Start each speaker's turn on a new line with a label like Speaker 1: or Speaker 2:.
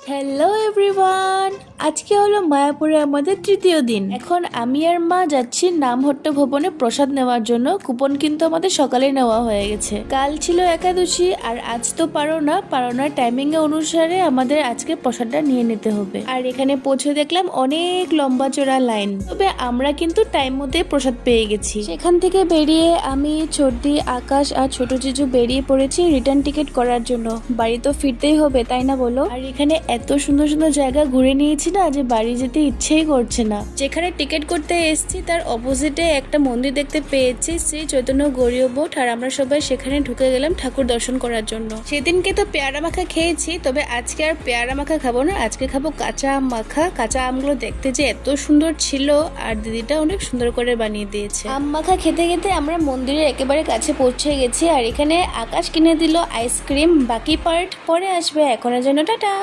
Speaker 1: Hello everyone, আজকে হলো মায়াপুরে আমাদের তৃতীয় দিন। এখন আমি আর মা যাচ্ছি নামহট্ট ভবনে প্রসাদ নেওয়ার জন্য। কুপন কিন্তু আমাদের সকালে নেওয়া হয়ে গেছে। কাল ছিল একাদশী আর আজ তো পারোনা টাইমিং এ অনুসারে আমাদের আজকে প্রসাদটা নিয়ে নিতে হবে। আর এখানে পৌঁছে দেখলাম অনেক লম্বা চড়া লাইন, তবে আমরা কিন্তু টাইম মধ্যে প্রসাদ পেয়ে গেছি। সেখান থেকে বেরিয়ে আমি, চর্দি, আকাশ আর ছোট জিজু বেরিয়ে পড়েছি রিটার্ন টিকিট করার জন্য। বাড়ি তো ফিরতেই হবে, তাই না বলো? আর এখানে এত সুন্দর সুন্দর জায়গা ঘুরে নিয়েছি না যে বাড়ি যেতে ইচ্ছেই করছে না। যেখানে টিকিট করতে এসেছি তার অপোজিটে একটা মন্দির দেখতে পেয়েছি, শ্রী চৈতন্য গৌরীয় বোট। আর আমরা সবাই সেখানে ঢুকে গেলাম ঠাকুর দর্শন করার জন্য। সেদিনকে তো পেয়ারা মাখা খেয়েছি, তবে আজকে আর পেয়ারা মাখা খাবো না, আজকে খাবো কাঁচা আম মাখা। কাঁচা আমগুলো দেখতে যে এত সুন্দর ছিল আর দিদিটা অনেক সুন্দর করে বানিয়ে দিয়েছে। আম মাখা খেতে খেতে আমরা মন্দিরের একেবারে কাছে পৌঁছে গেছি। আর এখানে আকাশ কিনে দিল আইসক্রিম। বাকি পার্ট পরে আসবে, এখনের জন্য টাটা।